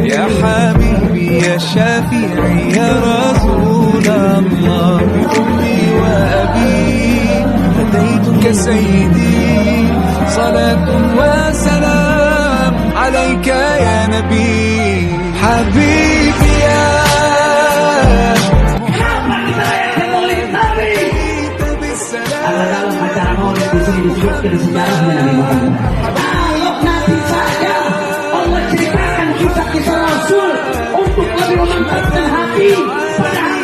يا حبيبي يا شفيعي يا رسول الله بأمي وأبي هديتك سيدي صلاة وسلام عليك يا نبي حبيبي يا dalam acara maulid di sini disebutkan sejarahnya Nabi Muhammad. Kalau nanti saja Allah ceritakan kisah-kisah Rasul untuk lebih memantapkan hati pada